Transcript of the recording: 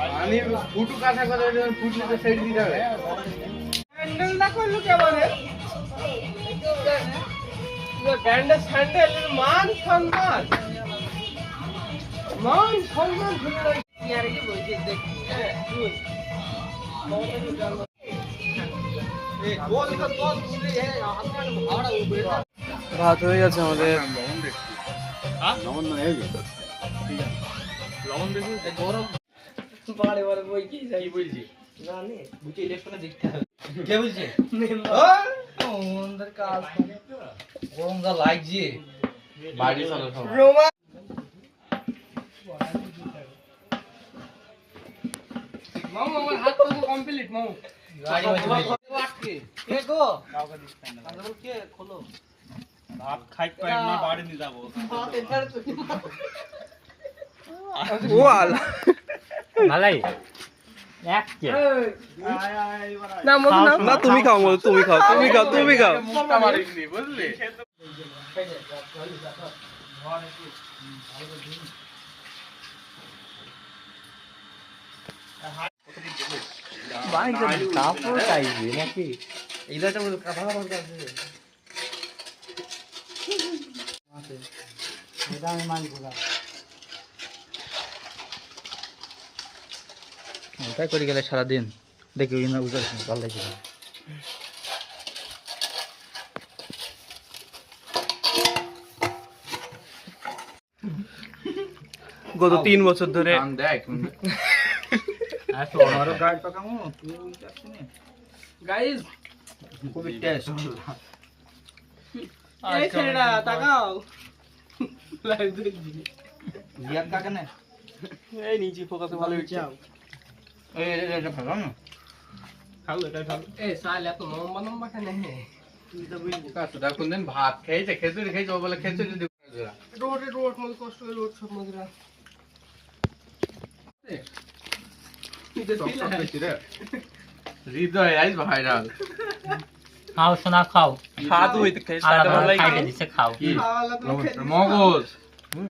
পানি ফুটু কাঁচা করে ফুটলে তো সেট দিতে হবে। স্যান্ডেল না করলো কেমন ব্যান্ডের স্যান্ডেল মান সম্মান মান সম্মান আর কি বলছিস দেখি ভাত হয়ে গেছে আমাদের। লবণ বেশি গরম বারে বারে বই কি যাই বলছি জানি বুঝি ইলেকশনে দেখতে হবে কে বলছে ওদের কাজ গরম যা লাগছে বাড়ি চলো সব রোমা মামু আমার হাত তো কমপ্লিট মামু গাড়ি আটকে কে গো কাউকে দিছ না আদর কে খোলো ভাত খাই পাই না বাড়ি নি যাব ভাত এধার তো ওয়াল ভালাই এক কে না মত না তুমি খাও মত তুমি খাও তুমি খাও তুমি খাও মুখটা মারিনি বুঝলি বাড়ি যাবে কাপড় চাইবে নাকি এইটা বল কথা বলতে আছে এটা আমি মান গোলা ওটাই করে গেলে সারাদিন দেখি ওই না উজার ভালো লাগে গত 3 বছর ধরে দেখ আমারও গাইড পাকামো তুই বুঝতে পারছিস না গাইস খুবই টেস্ট এই ছেড়া তাকাও লাইভ দেখবি জিয়াদ কাকা না এই নিচে ফোকাসে ভালো হচ্ছে এই এটা ভালো না খাও এটা খাও এই সালে এত লম্বা লম্বা কেন হে তুই তো বুঝলি কাছে দা কোন দিন ভাত খেয়েছে খেজুরি খেয়েছে ও বলে খেজুরি দি রোড মত কষ্ট করে রোড সব মজরা হৃদয় আইস ভাইরাল খাও সোনা খাও স্বাদ হইতে খাই সাইড ভালো লাগে দিছে খাও মগজ